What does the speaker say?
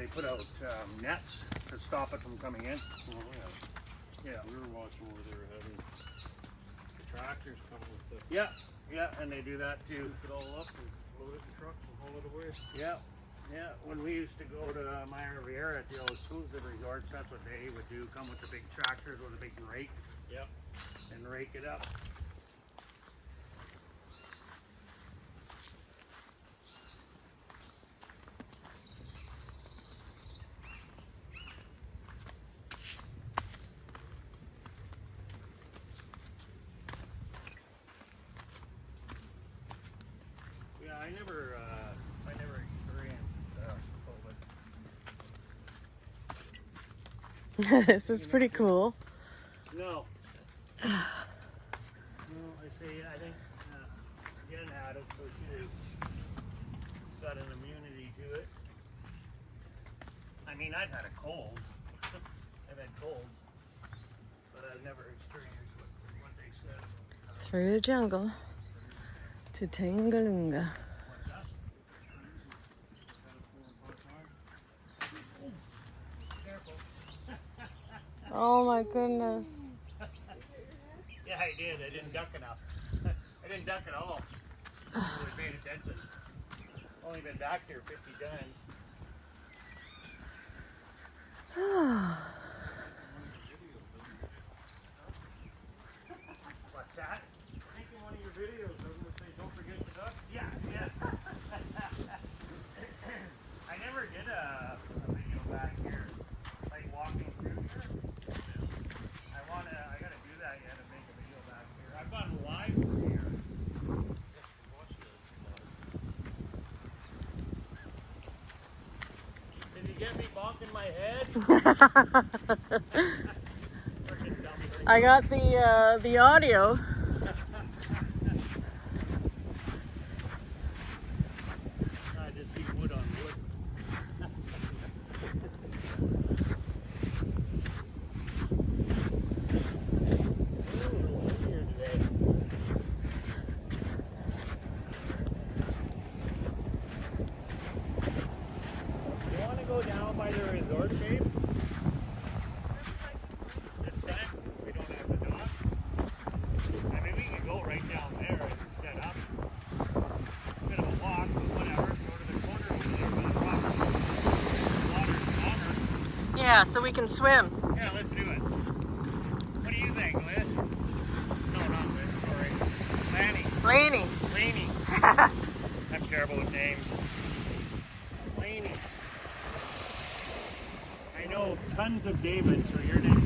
they put out nets to stop it from coming in. Oh, yeah. Yeah. We were watching where they were having the tractors come with the Yeah, and they do that too. scoop it all up and load it in trucks and haul it away. Yeah. When we used to go to Meyer Riviera at the old exclusive resorts, that's what they would do. Come with the big tractors with a big rake. Yep. And rake it up. Yeah, I never experienced COVID. This is pretty cool. No. No, I think Jen had it, so she got an immunity to it. I mean, I've had a cold. I've had colds, but I've never experienced what they said. Through the jungle to Tangolunda. Careful. Oh my goodness. Yeah, I did. I didn't duck enough. I didn't duck at all. I really paid attention. Only been back here 50 times. What's that? I think in one of your videos, doesn't it say don't forget to duck? Yeah. I never did a video back here, like walking through here. I gotta do that yet to make a video back here. I've gone live from here. Did you get me bonking my head? Frickin' dummy. I got the audio. I just keep wood on wood. Ooh, it's here today. You want to go down by the resort, babe? This time we don't have the dock. I mean, we can go right down there and set up. Bit of a walk, but whatever. Go to the corner over there by the rock. Water's calmer. Yeah, so we can swim. Yeah, let's do it. What do you think, Liz? No, not Liz. Sorry. Lanny. Laney. Laney. I'm terrible with names. Laney. I know tons of Davids, so your name